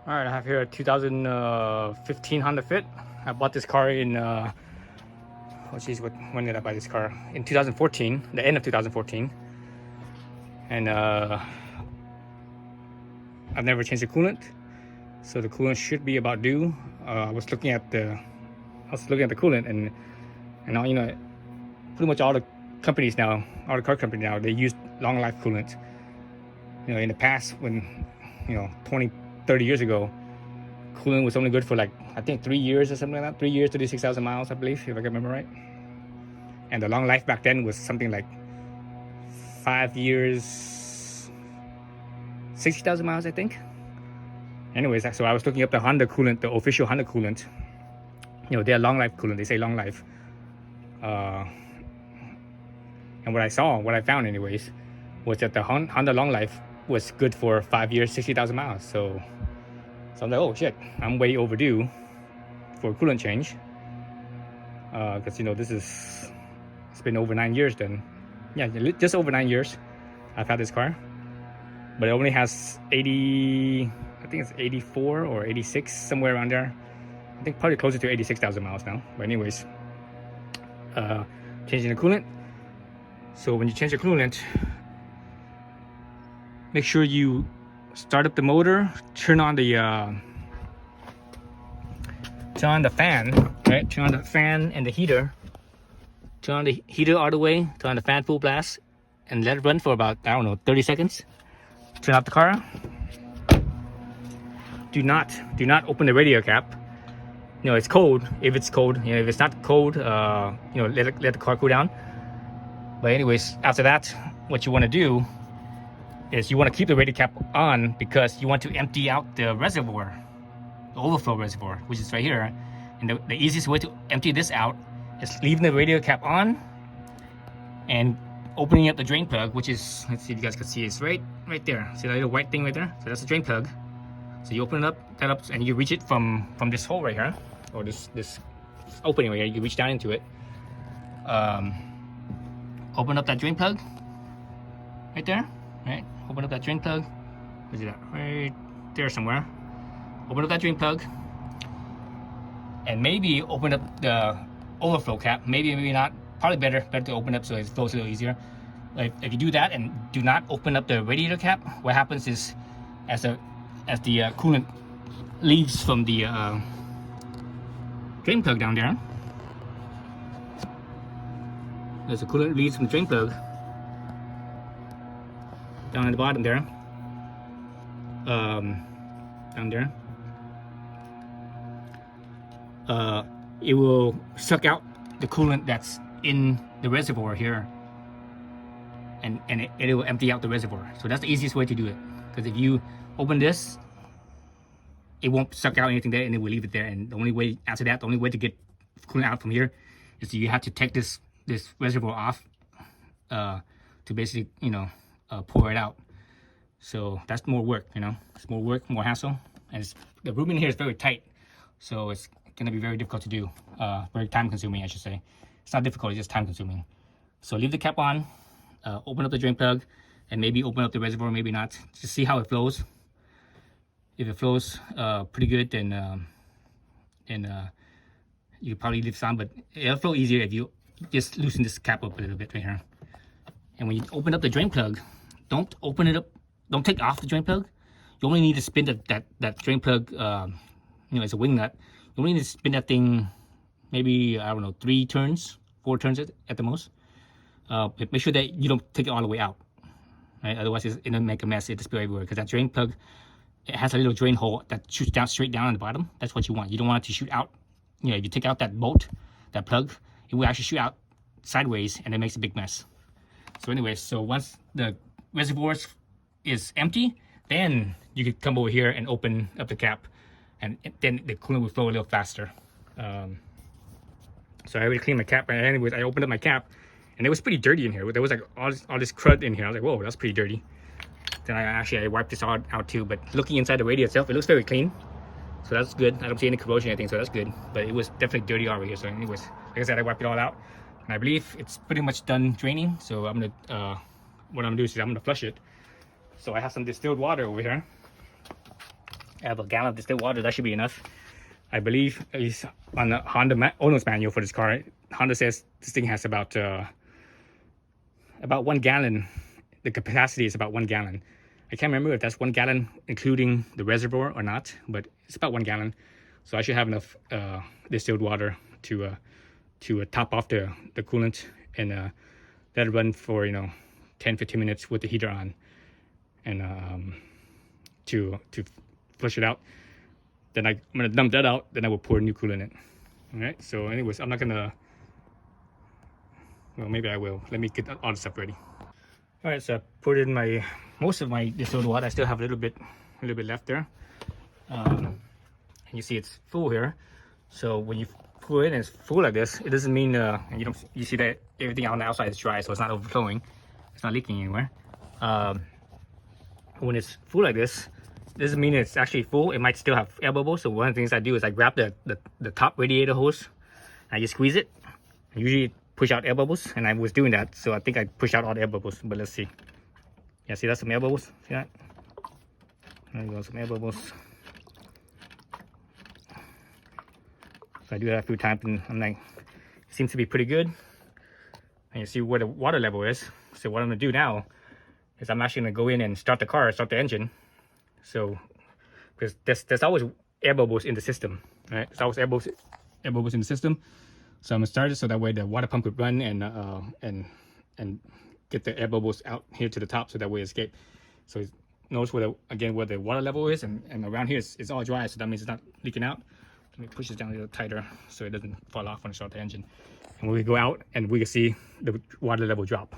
All right, I have here a 2015 Honda Fit. I bought this car in, when did I buy this car? In 2014, the end of 2014. And I've never changed the coolant, so the coolant should be about due. I was looking at the coolant, and now, pretty much all the companies now, all the car companies now, they use long life coolant. In the past, when 20, 30 years ago, coolant was only good for, like, I think 3 years or something like that. 3 years, 36,000 miles, I believe, if I can remember right. And the long life back then was something like 5 years, 60,000 miles, I think. Anyways, so I was looking up the Honda coolant, the official Honda coolant. They're long life coolant. They say long life. And what I found anyways, was that the Honda long life was good for 5 years, 60,000 miles. So I'm like, oh shit, I'm way overdue for a coolant change. Because it's been over 9 years then. Yeah, just over 9 years I've had this car. But it only has 80, I think it's 84 or 86, somewhere around there. I think probably closer to 86,000 miles now. But anyways, changing the coolant. So when you change the coolant, make sure you start up the motor, turn on the fan, right? Turn on the fan and the heater. Turn on the heater all the way, turn on the fan full blast, and let it run for about, 30 seconds. Turn off the car. Do not open the radiator cap. It's cold. If it's cold, if it's not cold, let the car cool down. But anyways, after that, what you want to do is you want to keep the radiator cap on, because you want to empty out the reservoir, the overflow reservoir, which is right here. And the easiest way to empty this out is leaving the radiator cap on and opening up the drain plug, which is, let's see if you guys can see, it's right there. See that little white thing right there? So that's the drain plug. So you open that up, and you reach it from this hole right here, or this opening right here. You reach down into it. Open up that drain plug right there, right? Open up that drain plug. Where's it at? Right there somewhere. Open up that drain plug, and maybe open up the overflow cap. Maybe not. Probably better to open up so it flows a little easier. If you do that and do not open up the radiator cap, what happens is, as the coolant leaves from the drain plug down there, as the coolant leaves from the drain plug down at the bottom there, down there, it will suck out the coolant that's in the reservoir here, and it will empty out the reservoir. So that's the easiest way to do it, because if you open this, it won't suck out anything there, and it will leave it there. And the only way after that, the only way to get coolant out from here is you have to take this reservoir off to basically pour it out. So that's more work. It's more work, more hassle, and the room in here is very tight, so it's going to be very difficult to do. Very time consuming, I should say. It's not difficult, it's just time consuming. So leave the cap on, open up the drain plug, and maybe open up the reservoir, maybe not. Just see how it flows. If it flows pretty good, then you probably leave some, but it'll flow easier if you just loosen this cap up a little bit right here. And when you open up the drain plug, don't open it up, don't take off the drain plug. You only need to spin that drain plug, it's a wing nut. You only need to spin that thing maybe, 3 turns, 4 turns at the most. Make sure that you don't take it all the way out, right? Otherwise it'll make a mess, it'll spill everywhere, because that drain plug, it has a little drain hole that shoots down straight down on the bottom. That's what you want. You don't want it to shoot out. If you take out that bolt, that plug, it will actually shoot out sideways, and it makes a big mess. So anyways, so once the reservoir is empty, then you can come over here and open up the cap, and then the coolant will flow a little faster. So I already cleaned my cap, and anyways, I opened up my cap, and it was pretty dirty in here. There was like all this crud in here. I was like, whoa, that's pretty dirty. Then I wiped this all out too, but looking inside the radiator itself, it looks very clean. So that's good. I don't see any corrosion or anything, so that's good. But it was definitely dirty over here. So anyways, like I said, I wiped it all out, and I believe it's pretty much done draining. So I'm gonna, what I'm gonna do is I'm gonna flush it. So I have some distilled water over here. I have a gallon of distilled water. That should be enough. I believe is on the Honda owner's manual for this car. Honda says this thing has about 1 gallon. The capacity is about 1 gallon. I can't remember if that's 1 gallon including the reservoir or not, but it's about 1 gallon. So I should have enough distilled water to top off the coolant and let it run for 10-15 minutes with the heater on, and to flush it out. Then I'm gonna dump that out. Then I will pour new coolant in. All right. So anyways, I'm not gonna. Well, maybe I will. Let me get all the stuff ready. All right. So I put in most of my distilled water. I still have a little bit left there. And you see it's full here. So when you pour it and it's full like this, it doesn't mean you see that everything on the outside is dry, so it's not overflowing. It's not leaking anywhere. When it's full like this, doesn't mean it's actually full. It might still have air bubbles. So one of the things I do is I grab the top radiator hose, and I just squeeze it. I usually push out air bubbles, and I was doing that, so I think I pushed out all the air bubbles. But let's see. Yeah, see that's some air bubbles. See that? There you go, some air bubbles. So I do that a few times, and I'm like, it seems to be pretty good. And you see where the water level is. So what I'm gonna do now is I'm actually gonna go in and start the engine. So, because there's always air bubbles in the system, right? There's always air bubbles in the system. So I'm gonna start it so that way the water pump could run and get the air bubbles out here to the top, so that way it escape. So notice where the water level is, and around here it's all dry, so that means it's not leaking out. Let me push this down a little tighter so it doesn't fall off when I start the engine. And when we go out, and we can see the water level drop.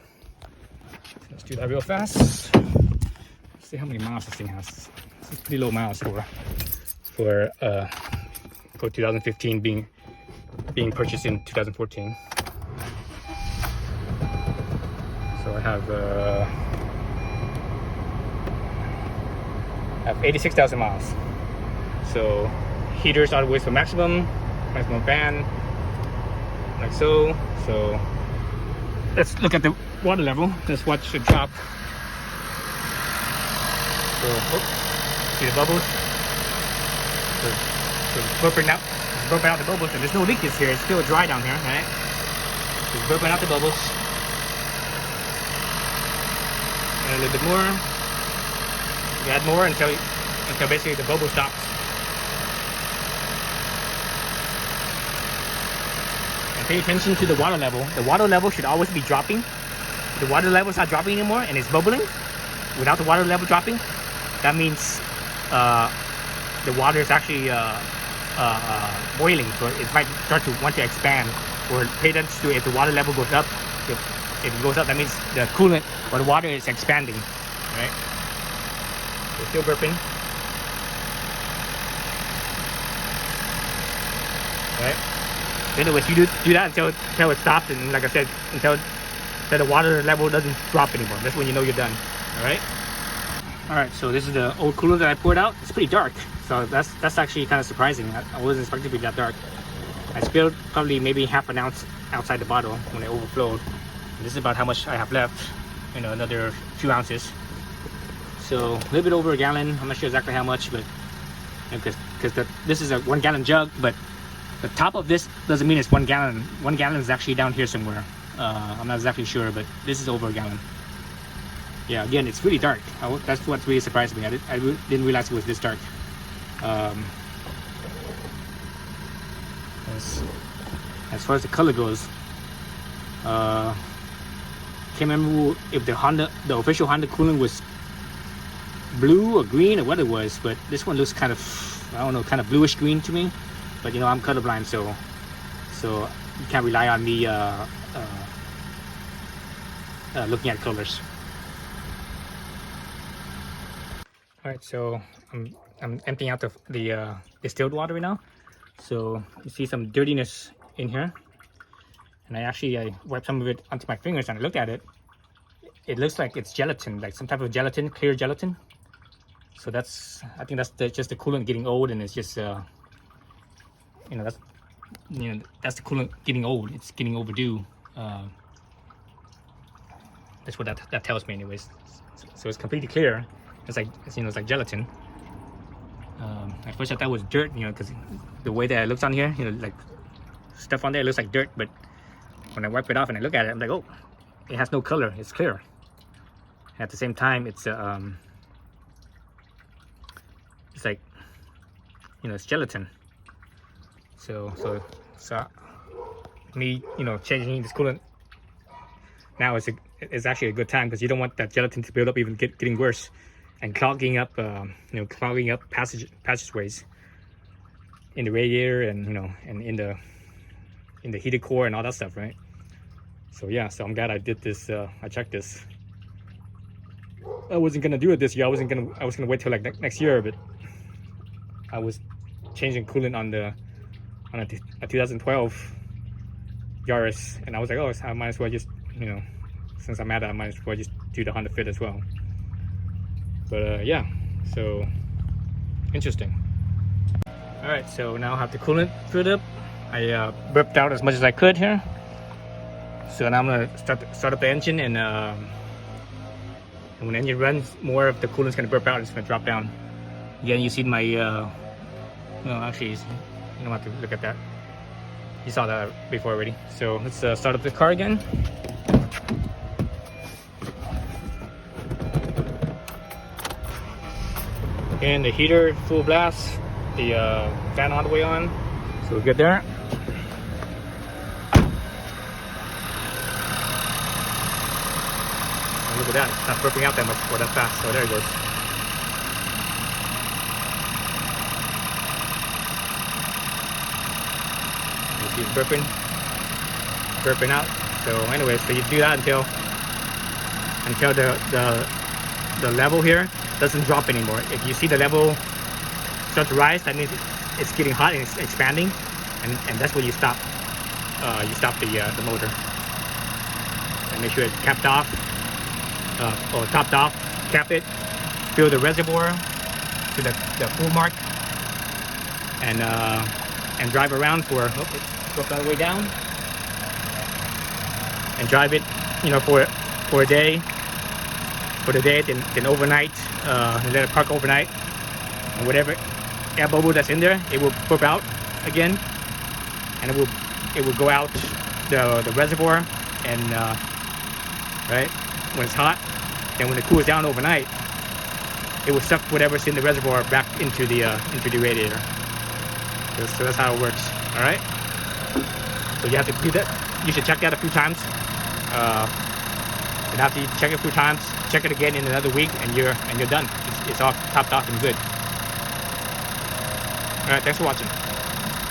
Let's do that real fast. Let's see how many miles this thing has. It's pretty low miles for 2015 being purchased in 2014. So I have 86,000 miles. So heaters are always for maximum fan, like so. So let's look at the water level. Let's watch it drop. So, see the bubbles? So it's burping out. It's burping out the bubbles, and there's no leakage here. It's still dry down here, right? It's burping out the bubbles. And a little bit more. You add more until basically the bubble stops. And pay attention to the water level. The water level should always be dropping. If the water level is not dropping anymore and it's bubbling without the water level dropping, that means the water is actually boiling, so it might start to want to expand. Or pay attention to if the water level goes up. If it goes up, that means the coolant or the water is expanding, right? It's still burping, right? Anyways, you do that until it stops, and like I said, until the water level doesn't drop anymore. That's when you know you're done. All right. So this is the old coolant that I poured out. It's pretty dark, so that's actually kind of surprising. I wasn't expecting to be that dark. I spilled probably maybe half an ounce outside the bottle when it overflowed. And this is about how much I have left. Another few ounces. So a little bit over a gallon. I'm not sure exactly how much, but because this is a 1 gallon jug, but the top of this doesn't mean it's 1 gallon. 1 gallon is actually down here somewhere. I'm not exactly sure, but this is over a gallon. Yeah, again, it's really dark. That's what really surprised me. I didn't realize it was this dark. As far as the color goes, can't remember if the official Honda coolant was blue or green or what it was, but this one looks kind of, I don't know, kind of bluish green to me. But I'm colorblind, so you can't rely on me looking at colors. All right, so I'm emptying out the distilled water right now. So you see some dirtiness in here, and I wiped some of it onto my fingers, and I looked at it. It looks like it's gelatin, like some type of gelatin, clear gelatin. So I think that's just the coolant getting old, and it's just that's the coolant getting old. It's getting overdue. That's what that tells me, anyways. So it's completely clear. It's like gelatin. At first I thought it was dirt, you know, because the way that it looks on here, you know, like stuff on there looks like dirt. But when I wipe it off and I look at it, I'm like, oh, it has no color. It's clear. At the same time, it's like, you know, it's gelatin. So me, you know, changing this coolant now is actually a good time, because you don't want that gelatin to build up, even getting worse and clogging up, you know, clogging up passageways in the radiator, and you know, and in the heated core and all that stuff, right? So yeah, so I'm glad I did this. I checked this. I wasn't gonna do it this year. I was gonna wait till like next year, but I was changing coolant on a 2012 Yaris, and I was like, oh, I might as well just, you know, since I'm at it, I might as well just do the Honda Fit as well. But yeah, so interesting. All right, so now I have the coolant filled up. I burped out as much as I could here. So now I'm gonna start up the engine, and when the engine runs, more of the coolant's gonna burp out. It's gonna drop down. Again, you see my no, actually, you don't have to look at that. You saw that before already. So let's start up the car again. And the heater full blast, the fan all the way on, so we're good there. And look at that, it's not burping out that much for that fast. So there it goes. You see it burping out. So anyway, so you do that until the level here doesn't drop anymore. If you see the level start to rise, that means it's getting hot and it's expanding, and that's when you stop. You stop the motor, and make sure it's capped off or topped off. Cap it, fill the reservoir to the full mark, and drive around for. Oh, let's go all the way down, and drive it, you know, for a day. For the day, then overnight, let it park overnight, and whatever air bubble that's in there, it will burp out again, and it will go out the reservoir, and right when it's hot, and when it cools down overnight, it will suck whatever's in the reservoir back into the radiator. So that's how it works. All right. So you have to do that. You should check that a few times. And after you check it a few times, check it again in another week, and you're done. It's all topped off and good. All right, thanks for watching.